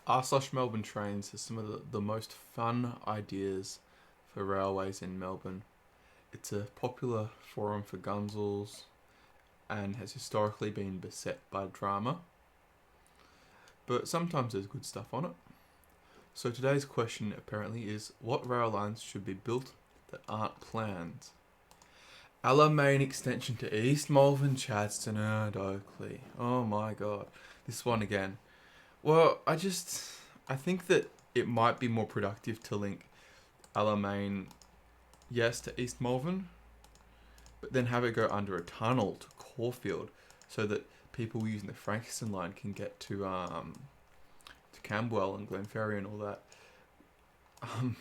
r/Melbourne Trains has some of the most fun ideas for railways in Melbourne. It's a popular forum for gunzels and has historically been beset by drama, but sometimes there's good stuff on it. So today's question apparently is, what rail lines should be built that aren't planned? Alamein extension to East Malvern, Chadstone and Oakley. Oh my god. This one again. Well, I think that it might be more productive to link Alamein, yes, to East Malvern, but then have it go under a tunnel to Caulfield, so that people using the Frankston line can get to Camberwell and Glenferrie and all that. Um,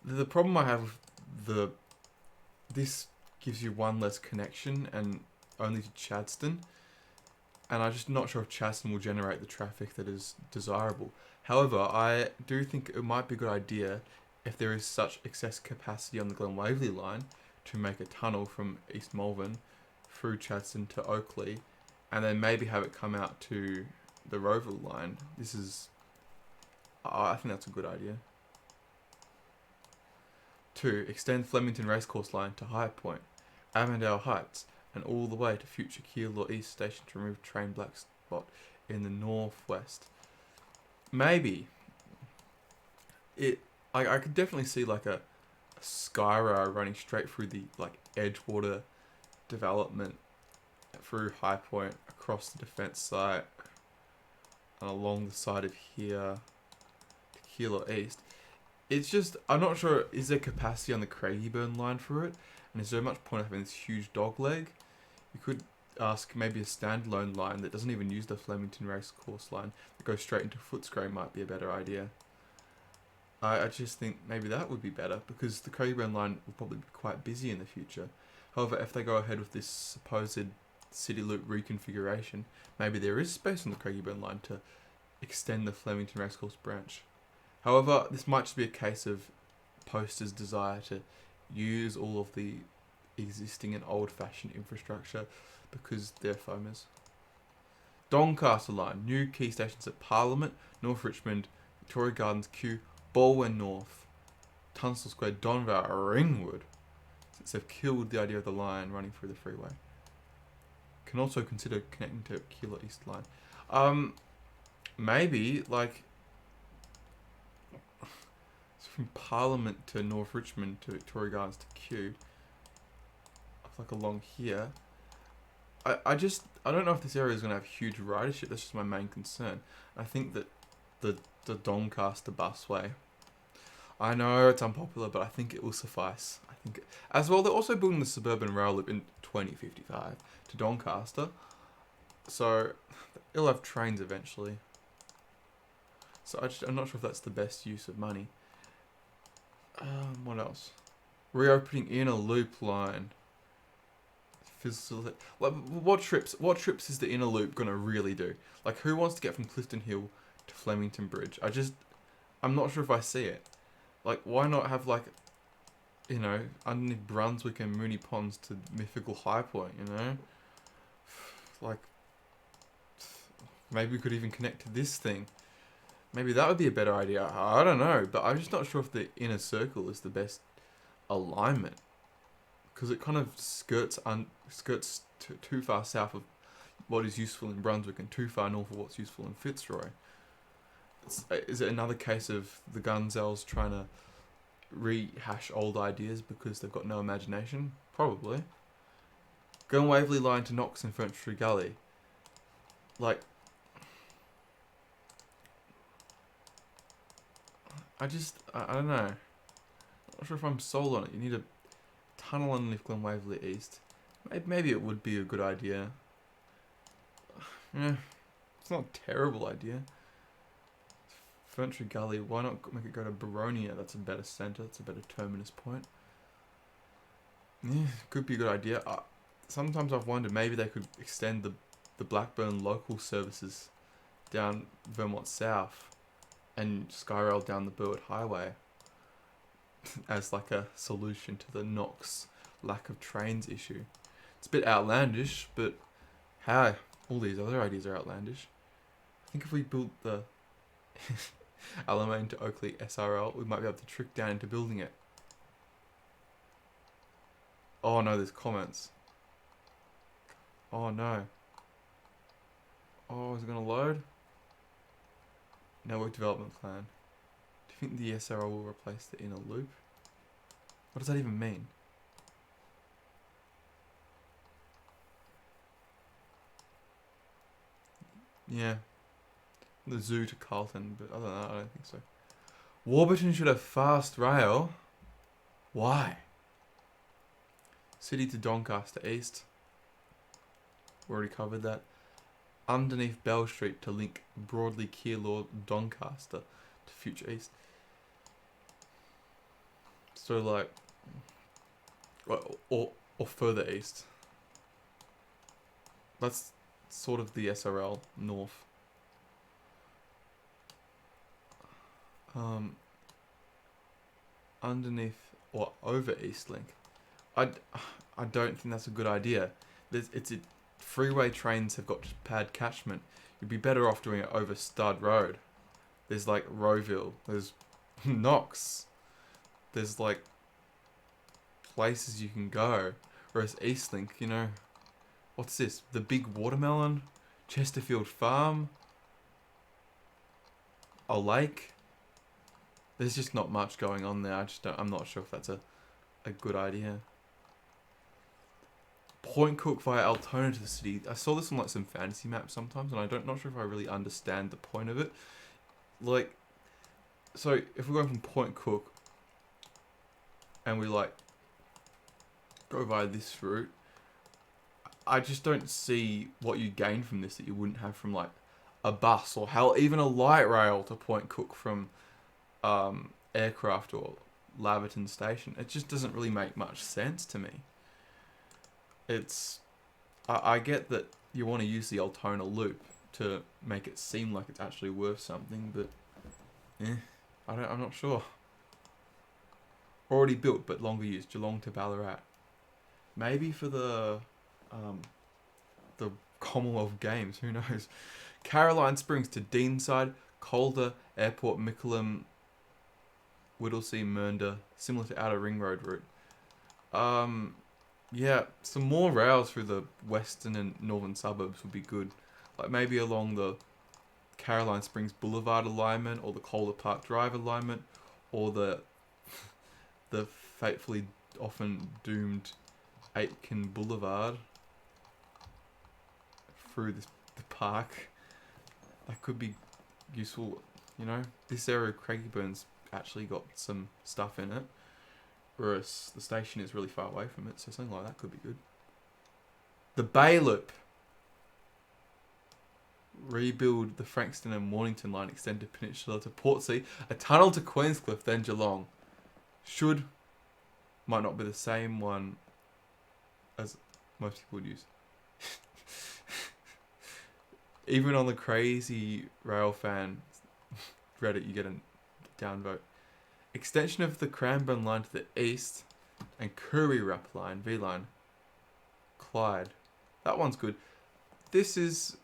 the problem I have with the this gives you one less connection and only to Chadstone, and I'm just not sure if Chadstone will generate the traffic that is desirable. However, I do think it might be a good idea, if there is such excess capacity on the Glen Waverley line, to make a tunnel from East Malvern through Chadstone to Oakley, and then maybe have it come out to the Roeville line. I think that's a good idea. 2. Extend Flemington Racecourse line to High Point, Avondale Heights, and all the way to future Keilor East Station to remove train black spot in the northwest. Maybe I could definitely see like a Skyra running straight through the Edgewater development through High Point across the defence site and along the side of here to Keilor East. It's just, I'm not sure, is there capacity on the Craigieburn line for it? And is there much point of having this huge dog leg? You could ask maybe a standalone line that doesn't even use the Flemington Racecourse line, that goes straight into Footscray might be a better idea. I just think maybe that would be better, because the Craigieburn line will probably be quite busy in the future. However, if they go ahead with this supposed City Loop reconfiguration, maybe there is space on the Craigieburn line to extend the Flemington Racecourse branch. However, this might just be a case of Posters' desire to use all of the existing and old-fashioned infrastructure because they're famous. Doncaster line, new key stations at Parliament, North Richmond, Victoria Gardens, Kew, Balwyn North, Tunstall Square, Donvale, Ringwood, since they've killed the idea of the line running through the freeway. Can also consider connecting to Keilor East line. Maybe from Parliament to North Richmond to Victoria Gardens to Kew, along here. I don't know if this area is going to have huge ridership. That's just my main concern. I think that the Doncaster busway, I know it's unpopular, but I think it will suffice. I think as well, they're also building the suburban rail loop in 2055 to Doncaster, so it'll have trains eventually. So I'm not sure if that's the best use of money. What else? Reopening inner loop line. What trips is the inner loop gonna really do? Who wants to get from Clifton Hill to Flemington Bridge? I'm not sure if I see it. Why not have underneath Brunswick and Mooney Ponds to mythical High Point? Maybe we could even connect to this thing. Maybe that would be a better idea. I don't know, but I'm just not sure if the inner circle is the best alignment, because it kind of skirts too far south of what is useful in Brunswick and too far north of what's useful in Fitzroy. Is it another case of the Gunzels trying to rehash old ideas because they've got no imagination? Probably. Glen Waverley line to Knox and Ferntree Gully. I don't know. I'm not sure if I'm sold on it. You need a tunnel underneath Glen Waverley East. Maybe it would be a good idea. Yeah, it's not a terrible idea. Ferntree Gully, why not make it go to Baronia? That's a better centre. That's a better terminus point. Yeah, could be a good idea. Sometimes I've wondered maybe they could extend the Blackburn local services down Vermont South and Skyrail down the Burwood Highway as a solution to the Knox lack of trains issue. It's a bit outlandish, but all these other ideas are outlandish. I think if we built the Alamein to Oakley SRL. We might be able to trick down into building it. Oh no, there's comments. Oh no. Oh, is it gonna load? Network development plan. Do you think the SRL will replace the inner loop? What does that even mean? Yeah. The zoo to Carlton, but other than that, I don't think so. Warburton should have fast rail. Why? City to Doncaster East. We already covered that. Underneath Bell Street to link Broadley, Keilor, Doncaster to Future East. So like, or further east. That's sort of the SRL north. Underneath or over East Link. I don't think that's a good idea. Freeway trains have got bad catchment. You'd be better off doing it over Stud Road. There's like Rowville. There's Knox. There's like places you can go. Whereas Eastlink, you know, what's this? The Big Watermelon, Chesterfield Farm, a lake. There's just not much going on there. I'm not sure if that's a good idea. Point Cook via Altona to the city. I saw this on like some fantasy maps sometimes, and not sure if I really understand the point of it. Like, so if we're going from Point Cook and we like go via this route, I just don't see what you gain from this that you wouldn't have from like a bus or hell even a light rail to Point Cook from Aircraft or Laverton Station. It just doesn't really make much sense to me. I get that you want to use the Altona loop to make it seem like it's actually worth something, but I'm not sure. Already built but longer used, Geelong to Ballarat. Maybe for the Commonwealth Games, who knows? Caroline Springs to Deanside, Calder, Airport, Mickleham, Whittlesea, Mernda, similar to Outer Ring Road route. Yeah, some more rails through the western and northern suburbs would be good. Like maybe along the Caroline Springs Boulevard alignment, or the Calder Park Drive alignment, or the fatefully often doomed Aitken Boulevard through the park. That could be useful, you know. This area of Craigieburn's actually got some stuff in it, whereas the station is really far away from it, so something like that could be good. The Bay Loop. Rebuild the Frankston and Mornington line, extend to Peninsula to Portsea, a tunnel to Queenscliff, then Geelong. Might not be the same one as most people would use. Even on the crazy rail fan Reddit, you get a downvote. Extension of the Cranbourne line to the east, and Curry Rap line, V line, Clyde. That one's good. This is,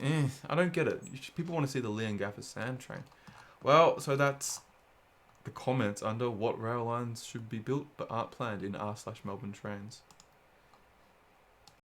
I don't get it. People want to see the Leongatha Sand Train. Well, so that's the comments under what rail lines should be built but aren't planned in r/melbournetrains.